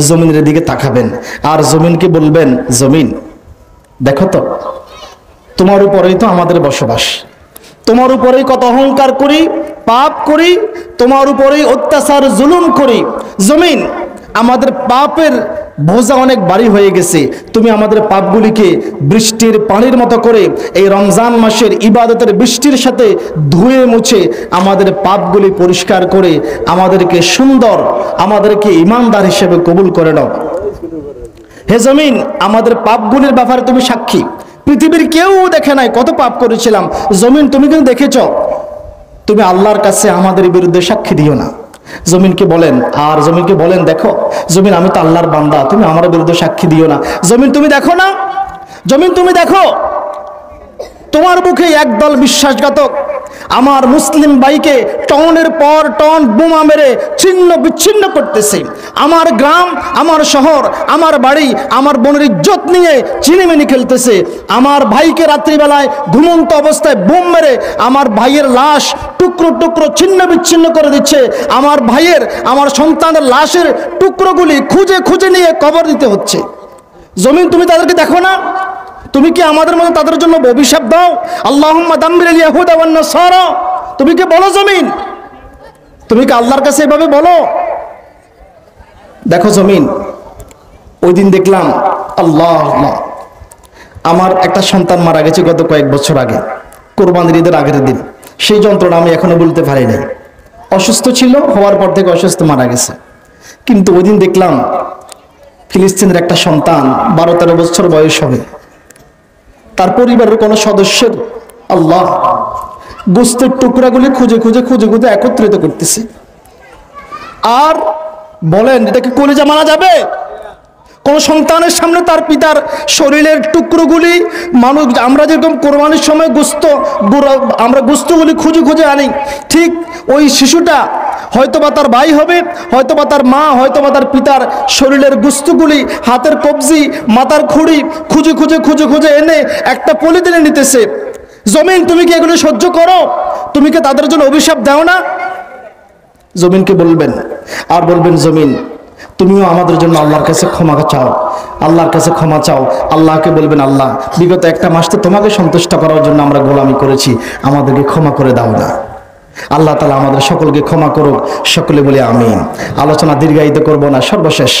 জমিনের দিকে তাকাবেন আর জমিনকে বলবেন, জমিন দেখো তো, তোমার উপরেই তো আমাদের বসবাস, তোমার উপরেই কত অহংকার করি, পাপ করি, তোমার উপরেই অত্যাচার জুলুম করি। জমিন, আমাদের পাপের বোঝা অনেক ভারী হয়ে গেছে, তুমি আমাদের পাপগুলিকে বৃষ্টির পানির মতো করে এই রমজান মাসের ইবাদতের বৃষ্টির সাথে ধুয়ে মুছে আমাদের পাপগুলি পরিষ্কার করে আমাদেরকে সুন্দর, আমাদেরকে ইমানদার হিসেবে কবুল করে নাও। হে জমিন, আমাদের পাপগুলির ব্যাপারে তুমি সাক্ষী, পৃথিবীর কেউ দেখে নাই কত পাপ করেছিলাম। জমিন, তুমি কিন্তু দেখেছ, তুমি আল্লাহর কাছে আমাদের বিরুদ্ধে সাক্ষী দিও না। জমিনকে বলেন, আর জমিনকে বলেন, দেখো জমিন, আমি তো আল্লাহর বান্দা, তুমি আমার বিরুদ্ধে সাক্ষী দিও না। জমিন, তুমি দেখো না, জমিন তুমি দেখো, তোমার মুখে একদল বিশ্বাসঘাতক আমার মুসলিম ভাইকে টনের পর টন বোমা মেরে ছিন্ন বিচ্ছিন্ন করতেছে। আমার গ্রাম, আমার শহর, আমার বাড়ি, আমার বোনের ইজ্জত নিয়ে চিনিমিনি খেলতেছে। আমার ভাইকে রাত্রিবেলায় ঘুমন্ত অবস্থায় বোম মেরে আমার ভাইয়ের লাশ টুকরো টুকরো ছিন্ন বিচ্ছিন্ন করে দিচ্ছে। আমার ভাইয়ের, আমার সন্তানের লাশের টুকরোগুলি খুঁজে খুঁজে নিয়ে কবর দিতে হচ্ছে। জমিন, তুমি তাদেরকে দেখো না? তুমি কি আমাদের মতো তাদের জন্য অভিশাপ দাও? আল্লাহুম্মা দাম্মিরিল ইয়াহুদা ওয়ান নাসারা, তুমি কি বলো জমিন? তুমি কি আল্লাহর কাছে এভাবে বলো? দেখো জমিন, ওই দিন দেখলাম, আল্লাহ আল্লাহ, আমার একটা সন্তান মারা গেছে গত কয়েক বছর আগে, কোরবানির ঈদের আগের দিন। সেই যন্ত্রণা আমি এখনো বলতে পারি নাই। অসুস্থ ছিল, হওয়ার পর থেকে অসুস্থ মারা গেছে। কিন্তু ওই দিন দেখলাম ফিলিস্তিনের একটা সন্তান 12-13 বছর বয়স হবে, তার পরিবারের কোনো সদস্যের আল্লাহ গোস্তের টুকরাগুলি খুঁজে খুঁজে খুঁজে খুঁজে একত্রিত করতেছে। আর বলেন, এটাকে কলিজা মানা যাবে? কোন সন্তানের সামনে তার পিতার শরীরের টুকরোগুলি, মানুষ আমরা যেরকম কোরবানির সময় আমরা গোস্তগুলি খুঁজে খুঁজে আনি, ঠিক ওই শিশুটা হয়তোবা তার ভাই হবে, হয়তোবা তার মা, হয়তোবা তার পিতার শরীরের গোস্তগুলি, হাতের কবজি, মাথার খুঁড়ি খুঁজে খুঁজে খুঁজে খুঁজে এনে একটা পলিথিনে নিতেছে। জমিন, তুমি কি এগুলো সহ্য করো? তুমি কি তাদের জন্য অভিশাপ দাও না? জমিনকে বলবেন, আর বলবেন, জমিন তুমিও আমাদের জন্য আল্লাহর কাছে ক্ষমা চাও, আল্লাহর কাছে ক্ষমা চাও। আল্লাহকে বলবেন, আল্লাহ বিগত একটা মাস তো তোমাকে সন্তুষ্ট করার জন্য আমরা গোলামি করেছি, আমাদেরকে ক্ষমা করে দাও না। আল্লাহ তাআলা আমাদের সকলকে ক্ষমা করুক। সকলে বলি আমিন। আলোচনা দীর্ঘায়িত করব না, সর্বশেষ